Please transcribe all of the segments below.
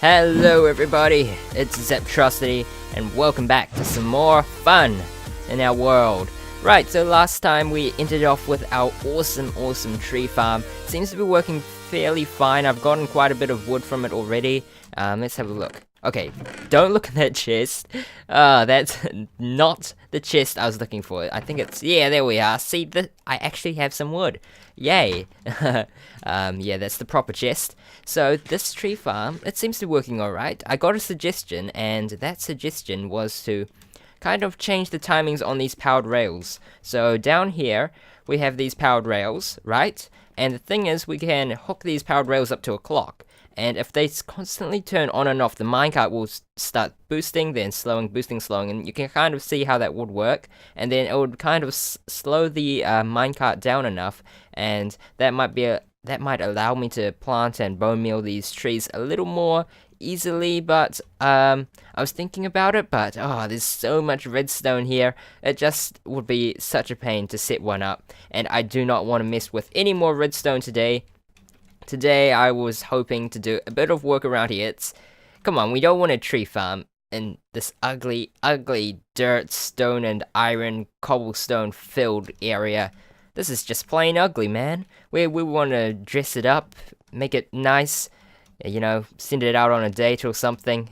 Hello everybody, it's Xaptrosity, and welcome back to some more fun in our world. Right, so last time we ended off with our awesome tree farm. Seems to be working fairly fine. I've gotten quite a bit of wood from it already. Let's have a look. Okay, don't look at that chest. That's not the chest I was looking for. I think it's, yeah, there we are. See, I actually have some wood. Yay. Yeah, that's the proper chest. So this tree farm, it seems to be working alright. I got a suggestion, and that suggestion was to kind of change the timings on these powered rails. So down here, we have these powered rails, right? And the thing is, we can hook these powered rails up to a clock. And if they constantly turn on and off, the minecart will start boosting, then slowing, boosting, slowing, and you can kind of see how that would work. And then it would kind of slow the minecart down enough, and that might allow me to plant and bone meal these trees a little more easily. But I was thinking about it, but there's so much redstone here. It just would be such a pain to set one up, and I do not want to mess with any more redstone today. Today, I was hoping to do a bit of work around here. Come on, we don't want a tree farm in this ugly dirt, stone, and iron cobblestone filled area. This is just plain ugly, man. We want to dress it up, make it nice, you know, send it out on a date or something.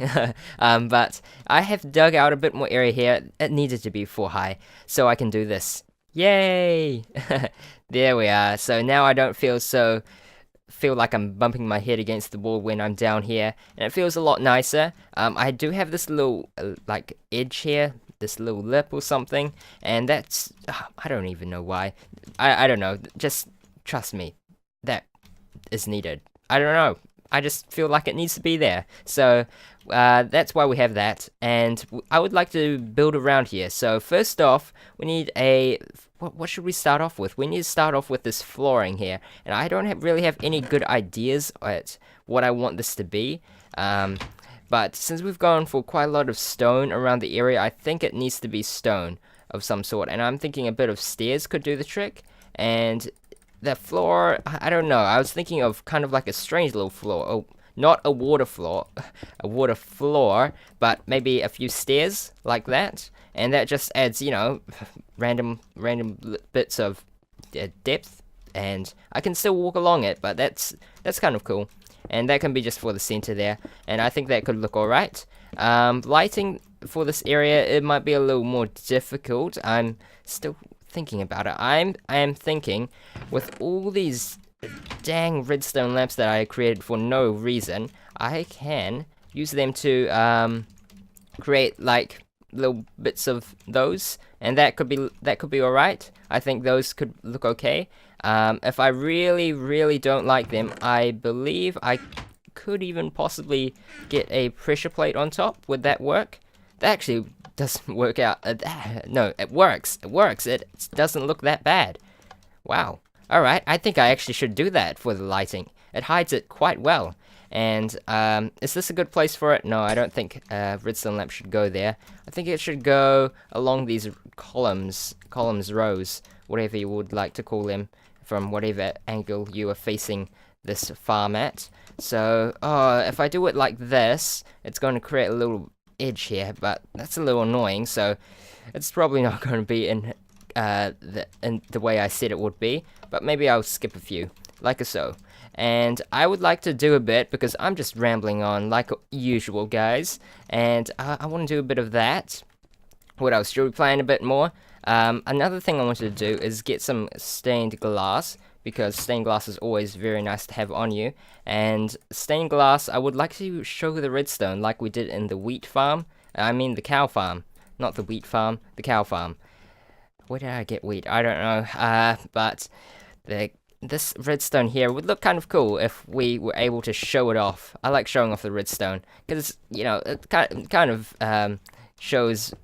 But I have dug out a bit more area here. It needed to be 4 high, so I can do this. Yay! There we are. So now I don't feel like I'm bumping my head against the wall when I'm down here, and it feels a lot nicer. I do have this little like edge here, this little lip or something, and that's I don't even know why. I don't know, just trust me, that is needed. I don't know, I just feel like it needs to be there. So that's why we have that, and I would like to build around here. So first off, we need a what should we start off with? We need to start off with this flooring here, and I don't really have any good ideas at what I want this to be. But since we've gone for quite a lot of stone around the area, I think it needs to be stone of some sort, and I'm thinking a bit of stairs could do the trick. And the floor, I don't know, I was thinking of kind of like a strange little floor. Oh, not a water floor, a water floor, but maybe a few stairs like that, and that just adds, you know, random bits of depth, and I can still walk along it, but that's kind of cool. And that can be just for the center there, and I think that could look alright. Lighting for this area, it might be a little more difficult. I'm still thinking about it. I am thinking, with all these dang redstone lamps that I created for no reason, I can use them to create like little bits of those, and that could be alright. I think those could look okay. If I really don't like them, I believe I could even possibly get a pressure plate on top. Would that work? That actually doesn't work out. No, it works. It doesn't look that bad. Wow. Alright, I think I actually should do that for the lighting. It hides it quite well. And is this a good place for it? No, I don't think redstone lamp should go there. I think it should go along these columns, rows, whatever you would like to call them, from whatever angle you are facing this farm at. So, if I do it like this, it's going to create a little edge here, but that's a little annoying, so it's probably not going to be in the way I said it would be, but maybe I'll skip a few, like so. And I would like to do a bit, because I'm just rambling on like usual, guys, and I want to do a bit of that. What else? Should we plan a bit more? Another thing I wanted to do is get some stained glass, because stained glass is always very nice to have on you. And stained glass, I would like to show the redstone like we did in the wheat farm. I mean the cow farm, not the wheat farm, the cow farm. Where did I get wheat? I don't know. But this redstone here would look kind of cool if we were able to show it off. I like showing off the redstone, because, you know, it kind of shows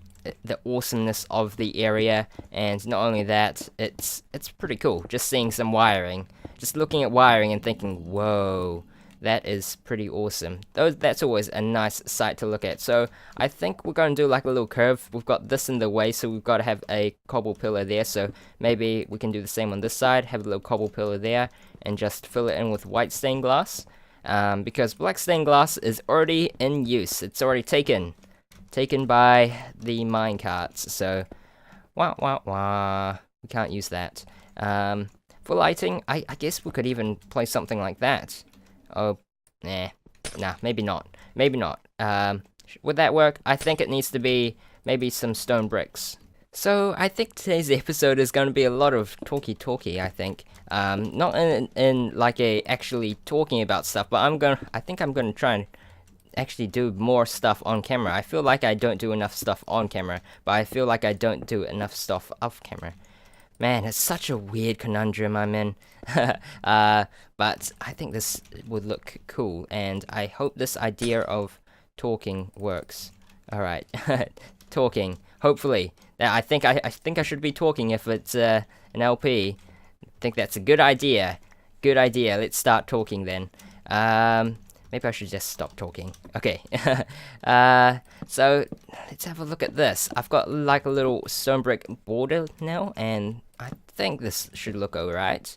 the awesomeness of the area. And not only that, it's pretty cool just seeing some wiring, just looking at wiring and thinking, whoa, that is pretty awesome. That's always a nice sight to look at. So I think we're going to do like a little curve. We've got this in the way, so we've got to have a cobble pillar there. So maybe we can do the same on this side, have a little cobble pillar there, and just fill it in with white stained glass. because black stained glass is already in use. It's already taken by the minecarts. So, we can't use that. For lighting, I guess we could even place something like that. Oh, nah, maybe not. Maybe not. Would that work? I think it needs to be maybe some stone bricks. So I think today's episode is going to be a lot of talky, I think. Not in like a actually talking about stuff, but I think I'm gonna try and actually do more stuff on camera. I feel like I don't do enough stuff on camera, but I feel like I don't do enough stuff off camera. Man, it's such a weird conundrum I'm in. But I think this would look cool, and I hope this idea of talking works. Alright, talking. Hopefully. I think I should be talking if it's an LP. I think that's a good idea. Good idea. Let's start talking then. Maybe I should just stop talking. Okay. So let's have a look at this. I've got like a little stone brick border now, and I think this should look alright.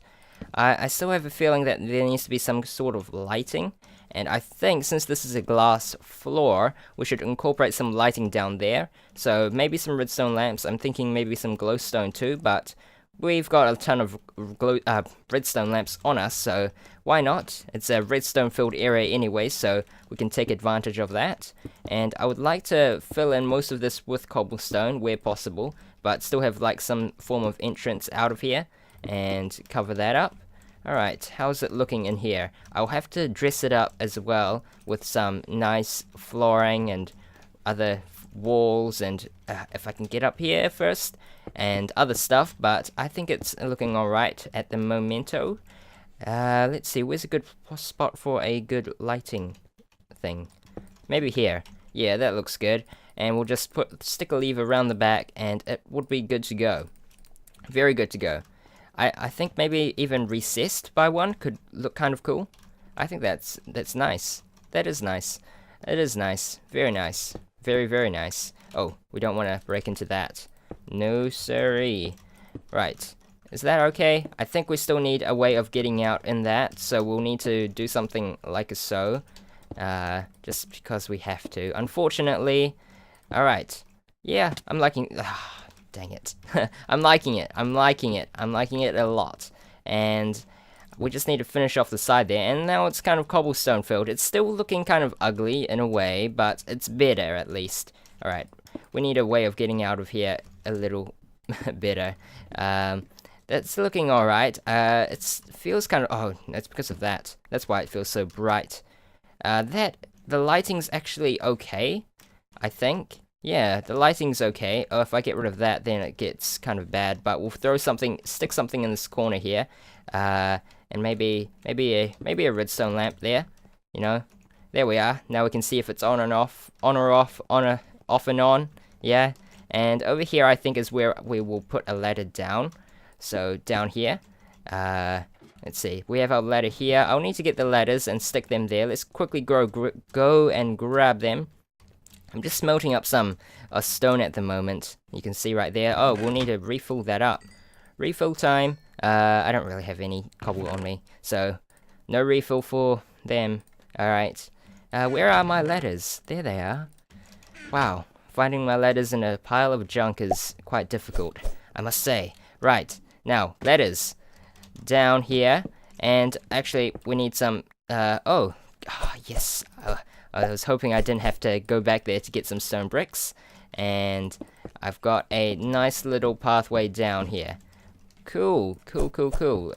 I still have a feeling that there needs to be some sort of lighting. And I think since this is a glass floor, we should incorporate some lighting down there. So maybe some redstone lamps. I'm thinking maybe some glowstone too, but we've got a ton of redstone lamps on us, so why not? It's a redstone filled area anyway, so we can take advantage of that. And I would like to fill in most of this with cobblestone where possible, but still have like some form of entrance out of here and cover that up. Alright, how's it looking in here? I'll have to dress it up as well with some nice flooring and other walls, and if I can get up here first and other stuff, but I think it's looking alright at the momento. Let's see, where's a good spot for a good lighting thing? Maybe here. Yeah, that looks good. And we'll just stick a lever around the back and it would be good to go. Very good to go. I think maybe even recessed by one could look kind of cool. I think that's nice. That is nice. It is nice. Very nice. Very, very nice. Oh, we don't want to break into that. No siree. Right. Is that okay? I think we still need a way of getting out in that, so we'll need to do something like so. Just because we have to. Unfortunately. Alright. Yeah, I'm liking... Dang it. I'm liking it. I'm liking it. I'm liking it a lot. And we just need to finish off the side there. And now it's kind of cobblestone filled. It's still looking kind of ugly in a way, but it's better at least. Alright. We need a way of getting out of here a little better. That's looking alright. It feels kind of... Oh, that's because of that. That's why it feels so bright. The lighting's actually okay, I think. Yeah, the lighting's okay. Oh, if I get rid of that, then it gets kind of bad. But we'll stick something in this corner here, and maybe a redstone lamp there. You know, there we are. Now we can see if it's on and off, on or off, off and on. Yeah, and over here I think is where we will put a ladder down. So down here, let's see. We have our ladder here. I'll need to get the ladders and stick them there. Let's quickly go and grab them. I'm just smelting up some stone at the moment. You can see right there. Oh, we'll need to refill that up. Refill time. I don't really have any cobble on me, so no refill for them. Alright. Where are my ladders? There they are. Wow. Finding my ladders in a pile of junk is quite difficult, I must say. Right. Now, ladders. Down here. And actually, we need some... yes. I was hoping I didn't have to go back there to get some stone bricks. And I've got a nice little pathway down here. Cool.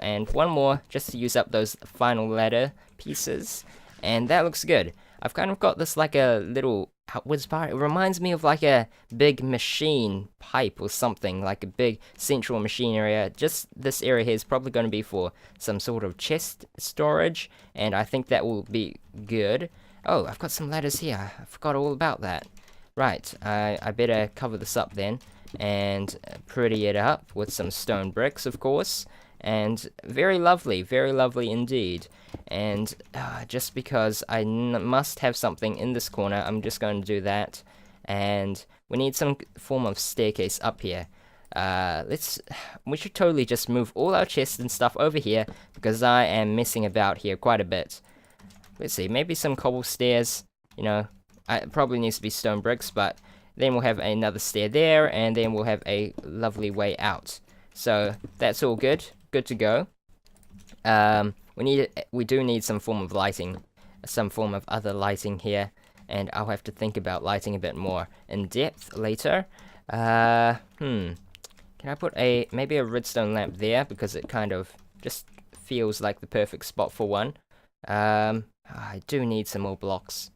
And one more just to use up those final ladder pieces. And that looks good. I've kind of got this like a little outwards part. It reminds me of like a big machine pipe or something. Like a big central machine area. Just this area here is probably going to be for some sort of chest storage. And I think that will be good. Oh, I've got some ladders here. I forgot all about that. Right, I better cover this up then. And pretty it up with some stone bricks, of course. And very lovely indeed. And just because I must have something in this corner, I'm just going to do that. And we need some form of staircase up here. We should totally just move all our chests and stuff over here, because I am messing about here quite a bit. let's see, maybe some cobble stairs. You know, it probably needs to be stone bricks, but then we'll have another stair there, and then we'll have a lovely way out. So that's all good. Good to go. We do need some form of lighting, some form of other lighting here, and I'll have to think about lighting a bit more in depth later. Can I put maybe a redstone lamp there, because it kind of just feels like the perfect spot for one. I do need some more blocks.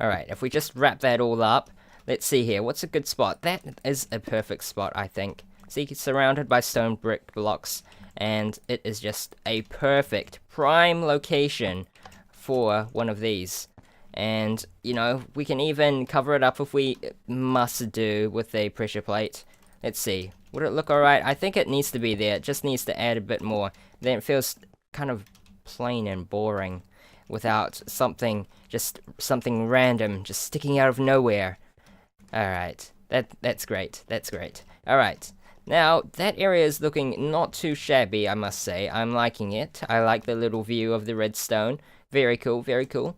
Alright, if we just wrap that all up, let's see here, what's a good spot? That is a perfect spot, I think. See, it's surrounded by stone brick blocks, and it is just a perfect prime location for one of these. And, you know, we can even cover it up if we must do with a pressure plate. Let's see, would it look alright? I think it needs to be there, it just needs to add a bit more. Then it feels kind of plain and boring without something random just sticking out of nowhere. Alright, that's great, that's great. Alright, now that area is looking not too shabby, I must say. I'm liking it. I like the little view of the redstone. Very cool, very cool.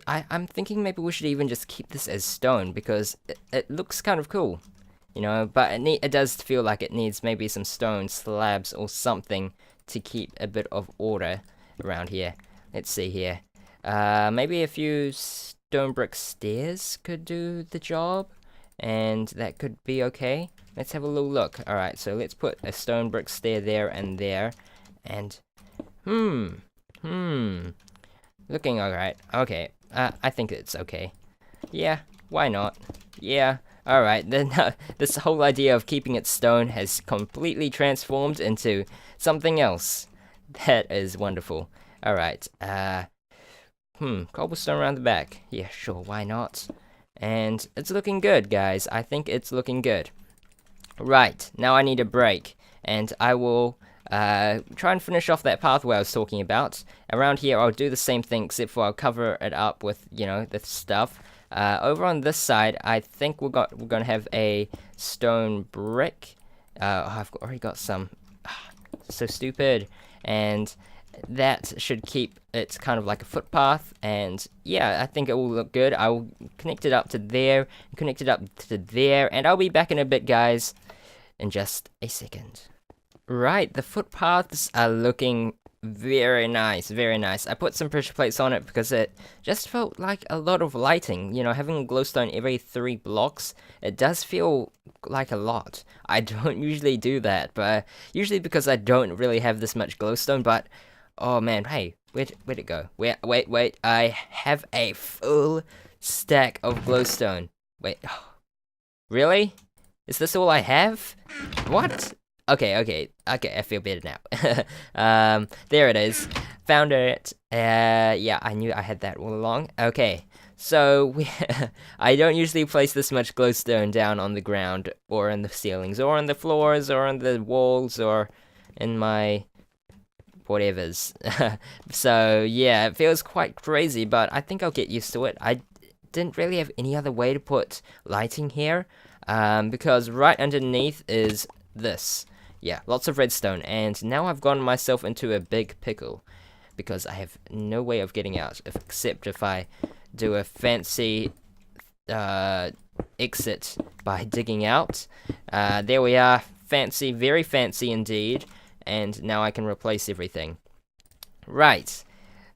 I'm thinking maybe we should even just keep this as stone, because it looks kind of cool. You know, but it does feel like it needs maybe some stone slabs or something to keep a bit of order around here. Let's see here. Maybe a few stone brick stairs could do the job, and that could be okay. Let's have a little look. Alright, so let's put a stone brick stair there and there, and looking alright. Okay, I think it's okay. Yeah, why not? Yeah. Alright, then this whole idea of keeping it stone has completely transformed into something else. That is wonderful. Alright, cobblestone around the back. Yeah, sure, why not? And it's looking good, guys. I think it's looking good. Right, now I need a break, and I will try and finish off that pathway I was talking about. Around here, I'll do the same thing, except for I'll cover it up with, you know, the stuff. Over on this side, I think we're gonna have a stone brick. I've already got some. So stupid. And that should keep it kind of like a footpath. And yeah, I think it will look good. I will connect it up to there, connect it up to there, and I'll be back in a bit, guys, in just a second. Right, the footpaths are looking very nice, very nice. I put some pressure plates on it because it just felt like a lot of lighting. You know, having glowstone every 3 blocks, it does feel like a lot. I don't usually do that, but usually because I don't really have this much glowstone, but oh man, hey, where'd it go? Wait, I have a full stack of glowstone. Wait, really? Is this all I have? What? Okay, I feel better now. There it is. Found it. Yeah, I knew I had that all along. Okay, so I don't usually place this much glowstone down on the ground, or in the ceilings, or on the floors, or on the walls, or in my whatevers. So yeah, it feels quite crazy, but I think I'll get used to it. I didn't really have any other way to put lighting here, because right underneath is this. Yeah, lots of redstone, and now I've gotten myself into a big pickle, because I have no way of getting out, except if I do a fancy exit by digging out. There we are, fancy, very fancy indeed, and now I can replace everything. Right,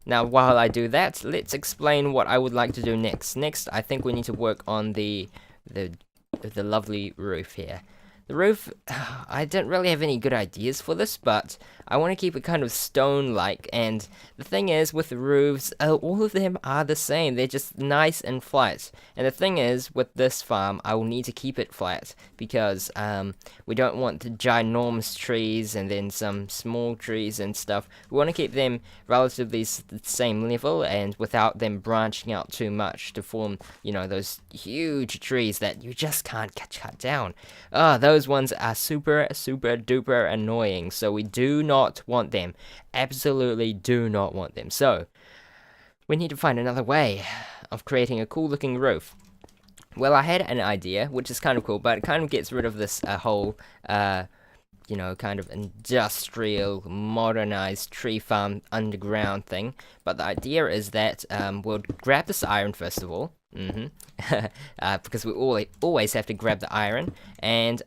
now while I do that, let's explain what I would like to do next. Next, I think we need to work on the lovely roof here. The roof, I don't really have any good ideas for this, but I want to keep it kind of stone-like, and the thing is, with the roofs, all of them are the same. They're just nice and flat, and the thing is, with this farm, I will need to keep it flat, because we don't want the ginormous trees, and then some small trees and stuff. We want to keep them relatively the same level, and without them branching out too much to form, you know, those huge trees that you just can't cut down. Those ones are super duper annoying, so we do not want them. Absolutely do not want them. So we need to find another way of creating a cool looking roof. Well, I had an idea, which is kind of cool, but it kind of gets rid of this whole you know, kind of industrial, modernized tree farm underground thing. But the idea is that we'll grab this iron first of all. Because we always have to grab the iron. And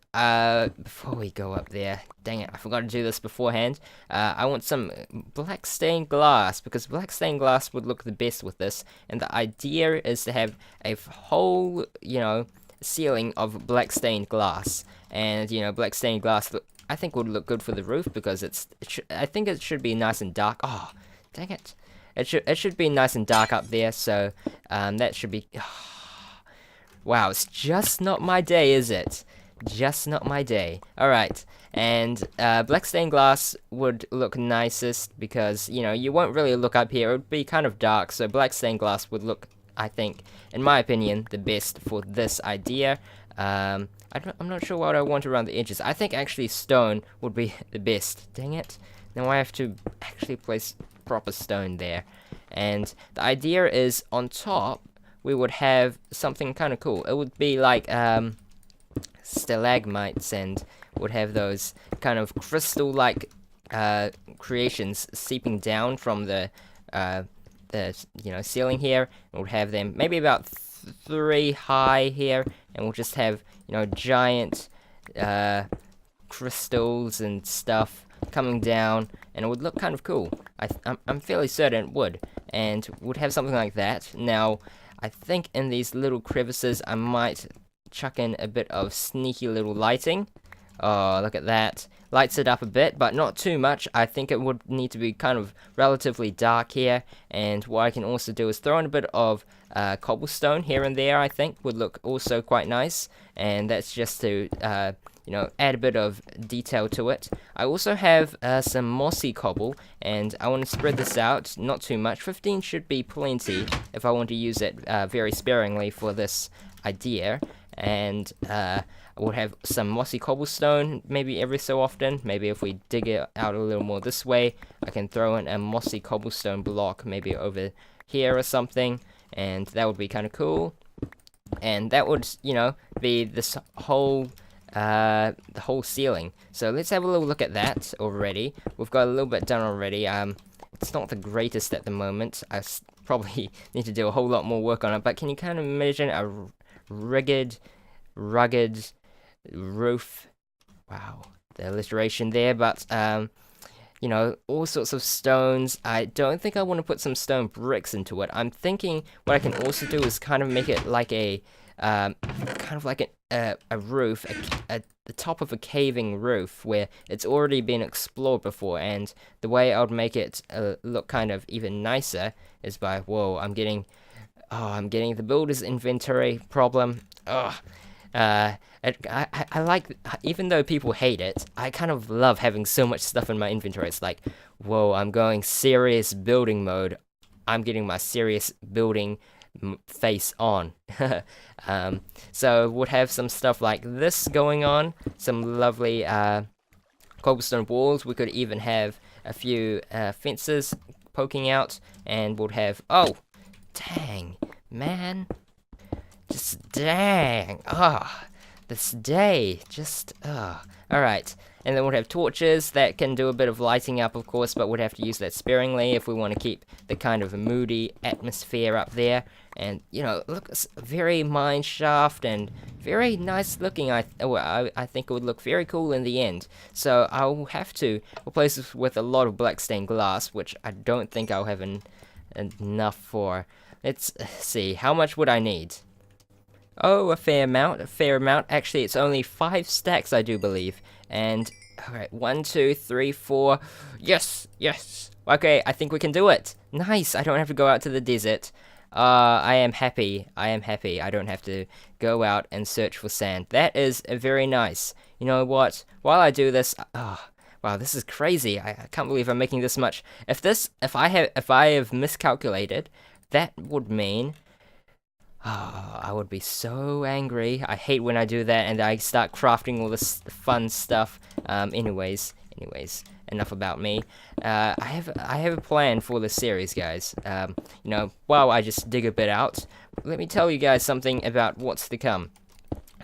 before we go up there, dang it, I forgot to do this beforehand. I want some black stained glass, because black stained glass would look the best with this. And the idea is to have a whole, you know, ceiling of black stained glass. And, you know, black stained glass, I think would look good for the roof, because I think it should be nice and dark. Oh, dang it. It should be nice and dark up there, so that should be... Wow, it's just not my day, is it? Just not my day. Alright, and black stained glass would look nicest, because, you know, you won't really look up here. It would be kind of dark, so black stained glass would look, I think, in my opinion, the best for this idea. I'm not sure what I want around the edges. I think actually stone would be the best. Dang it. Now I have to actually place proper stone there. And the idea is on top we would have something kind of cool. It would be like stalagmites, and would have those kind of crystal-like creations seeping down from the you know, ceiling here. And we'll have them maybe about 3 high here, and we'll just have, you know, giant crystals and stuff coming down, and it would look kind of cool. I'm fairly certain it would, and would have something like that. Now, I think in these little crevices I might chuck in a bit of sneaky little lighting. Oh, look at that. Lights it up a bit, but not too much. I think it would need to be kind of relatively dark here. And what I can also do is throw in a bit of cobblestone here and there, I think, would look also quite nice. And that's just to, you know, add a bit of detail to it. I also have some mossy cobble, and I want to spread this out, not too much. 15 should be plenty if I want to use it very sparingly for this idea. And I would have some mossy cobblestone maybe every so often. Maybe if we dig it out a little more this way, I can throw in a mossy cobblestone block maybe over here or something, and that would be kind of cool. And that would, you know, be this whole the whole ceiling. So let's have a little look at that already. We've got a little bit done already. It's not the greatest at the moment. I probably need to do a whole lot more work on it, but can you kind of imagine a rugged roof? Wow, the alliteration there. But you know, all sorts of stones. I don't think I want to put some stone bricks into it. I'm thinking what I can also do is kind of make it like a kind of like a roof, the top of a caving roof where it's already been explored before. And the way I would make it look kind of even nicer is by, whoa, I'm getting the builder's inventory problem. I like, even though people hate it, I kind of love having so much stuff in my inventory. It's like, whoa, I'm going serious building mode. I'm getting my serious building face on. So would have some stuff like this going on, some lovely cobblestone walls. We could even have a few fences poking out, and would have, oh, dang, man. Just dang. This day. Just, Alright. And then we'll have torches that can do a bit of lighting up, of course, but we'd have to use that sparingly if we want to keep the kind of moody atmosphere up there. And, you know, look, it's very mine shaft and very nice looking. I think it would look very cool in the end. So I'll have to replace this with a lot of black stained glass, which I don't think I'll have enough for. Let's see, how much would I need? Oh, a fair amount. Actually, it's only 5 stacks, I do believe. And, alright, 1, 2, 3, 4. Yes! Okay, I think we can do it. Nice, I don't have to go out to the desert. I am happy. I don't have to go out and search for sand. That is very nice. You know what? While I do this, wow, this is crazy. I can't believe I'm making this much. If I have miscalculated, that would mean, I would be so angry. I hate when I do that and I start crafting all this fun stuff. Anyways, enough about me. I have a plan for this series, guys. You know, while I just dig a bit out, let me tell you guys something about what's to come.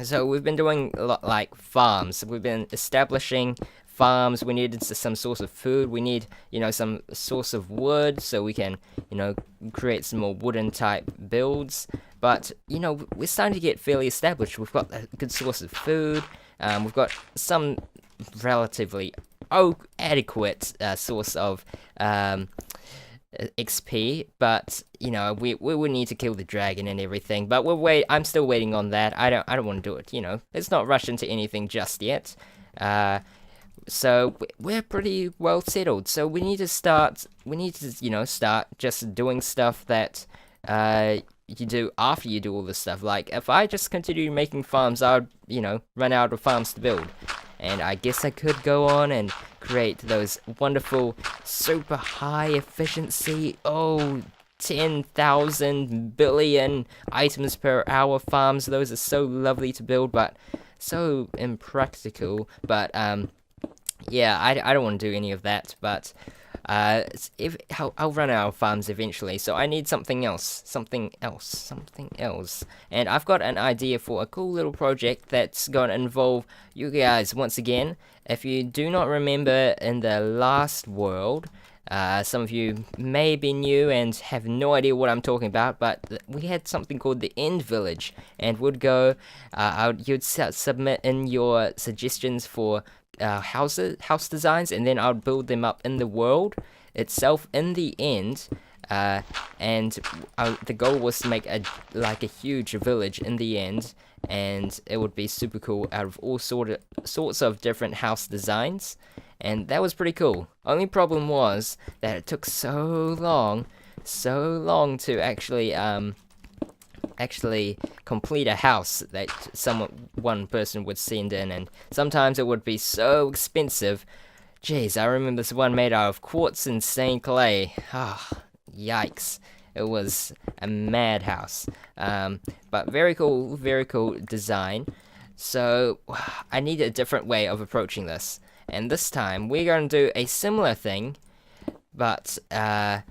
So we've been doing a lot like farms. We've been establishing farms. We need some source of food. We need, some source of wood so we can, create some more wooden type builds. But, we're starting to get fairly established. We've got a good source of food. We've got some relatively adequate source of XP, but we would need to kill the dragon and everything. But I'm still waiting on that. I don't want to do it. Let's not rush into anything just yet. So we're pretty well settled. So we need to start. We need to start just doing stuff that you do after you do all this stuff. Like if I just continue making farms, I would run out of farms to build. And I guess I could go on and create those wonderful, super high efficiency, 10,000 billion items per hour farms. Those are so lovely to build, but so impractical. But, yeah, I don't want to do any of that, but I'll run out of farms eventually, so I need something else. And I've got an idea for a cool little project that's going to involve you guys once again. If you do not remember in the last world, some of you may be new and have no idea what I'm talking about, but we had something called the End Village, and you'd submit in your suggestions for house designs, and then I would build them up in the world itself in the end. And the goal was to make a huge village in the end, and it would be super cool out of all sorts of different house designs, and that was pretty cool. Only problem was that it took so long to actually complete a house that one person would send in, and sometimes it would be so expensive. Jeez, I remember this one made out of quartz and stained clay. Yikes. It was a madhouse. But very cool design. So I need a different way of approaching this. And this time we're going to do a similar thing, but I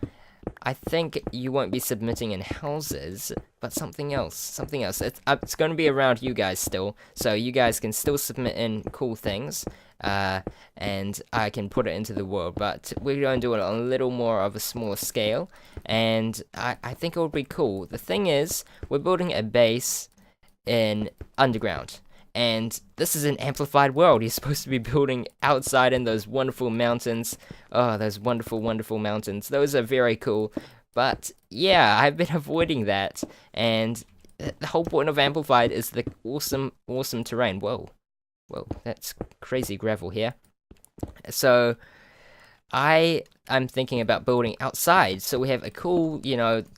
think you won't be submitting in houses, but something else. It's going to be around you guys still, so you guys can still submit in cool things, and I can put it into the world, but we're going to do it on a little more of a smaller scale, and I think it would be cool. The thing is, we're building a base in underground. And this is an amplified world. You're supposed to be building outside in those wonderful mountains. Oh, those wonderful mountains. Those are very cool. But yeah, I've been avoiding that. And the whole point of amplified is the awesome terrain. Whoa, that's crazy gravel here. So I'm thinking about building outside. So we have a cool,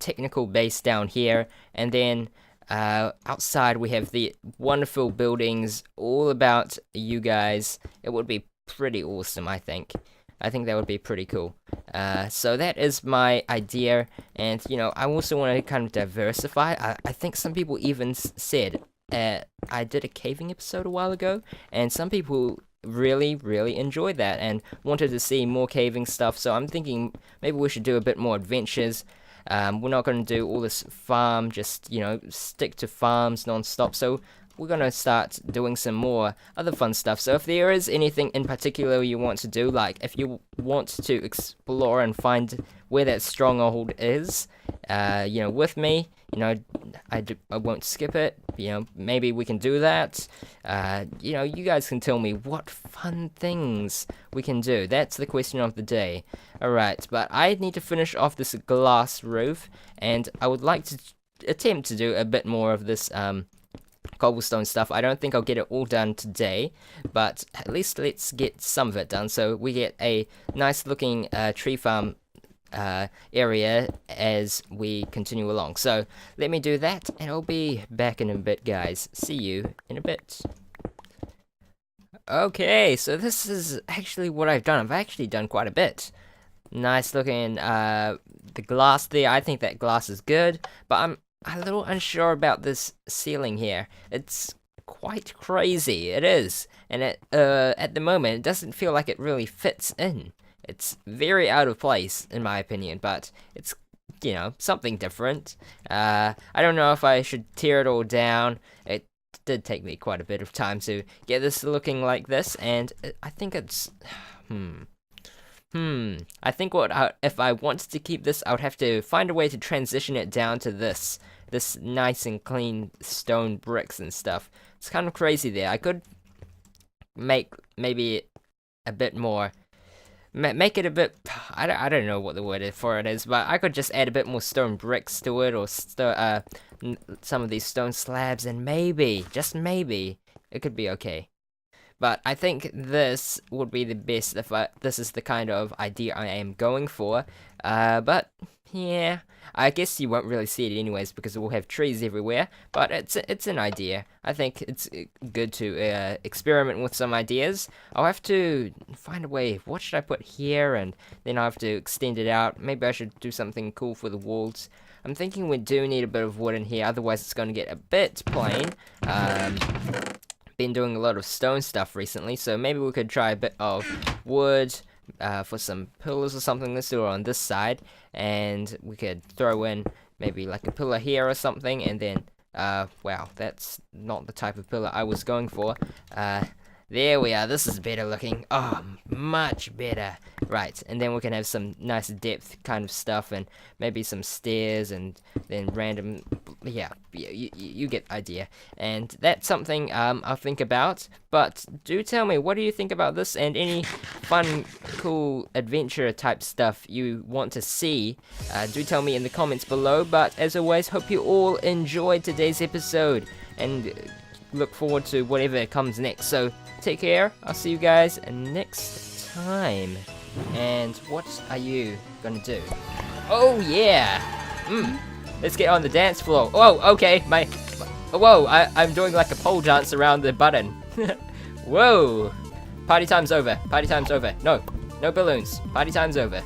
technical base down here, and then outside we have the wonderful buildings all about you guys. It would be pretty awesome, I think. I think that would be pretty cool. So that is my idea, and I also want to kind of diversify. I think some people even said, I did a caving episode a while ago, and some people really enjoyed that and wanted to see more caving stuff, so I'm thinking maybe we should do a bit more adventures. We're not going to do all this farm, just, stick to farms non-stop, so we're going to start doing some more other fun stuff. So if there is anything in particular you want to do, like if you want to explore and find where that stronghold is, with me, I won't skip it. Maybe we can do that. You guys can tell me what fun things we can do. That's the question of the day. Alright, but I need to finish off this glass roof, and I would like to attempt to do a bit more of this cobblestone stuff. I don't think I'll get it all done today, but at least let's get some of it done so we get a nice looking tree farm area as we continue along. So let me do that, and I'll be back in a bit, guys. See you in a bit. Okay, so this is actually what I've done. I've actually done quite a bit. Nice looking the glass there. I think that glass is good, but I'm a little unsure about this ceiling here. It's quite crazy. It is, and at the moment it doesn't feel like it really fits in. It's very out of place in my opinion, but it's something different. I don't know if I should tear it all down. It did take me quite a bit of time to get this looking like this, and I think it's... I think if I wanted to keep this, I would have to find a way to transition it down to this nice and clean stone bricks and stuff. It's kind of crazy there. I could make maybe a bit more... Make it a bit... I don't know what the word for it is, but I could just add a bit more stone bricks to it, or some of these stone slabs, and maybe, just maybe, it could be okay. But I think this would be the best if this is the kind of idea I am going for. But yeah, I guess you won't really see it anyways because we'll have trees everywhere. But it's an idea. I think it's good to experiment with some ideas. I'll have to find a way. What should I put here? And then I'll have to extend it out. Maybe I should do something cool for the walls. I'm thinking we do need a bit of wood in here. Otherwise, it's going to get a bit plain. Been doing a lot of stone stuff recently, so maybe we could try a bit of wood for some pillars or something. Let's do it on this side, and we could throw in maybe like a pillar here or something, and then wow, that's not the type of pillar I was going for. There we are. This is better looking. Oh, much better. Right, and then we can have some nice depth kind of stuff, and maybe some stairs, and then random... Yeah, you get the idea. And that's something I'll think about. But do tell me, what do you think about this, and any fun, cool adventure type stuff you want to see? Do tell me in the comments below. But as always, hope you all enjoyed today's episode, and look forward to whatever comes next. So take care. I'll see you guys next time. And what are you gonna do? Oh yeah. Let's get on the dance floor. Oh, okay. Whoa, I'm doing like a pole dance around the button. Whoa. Party time's over. Party time's over. No balloons. Party time's over.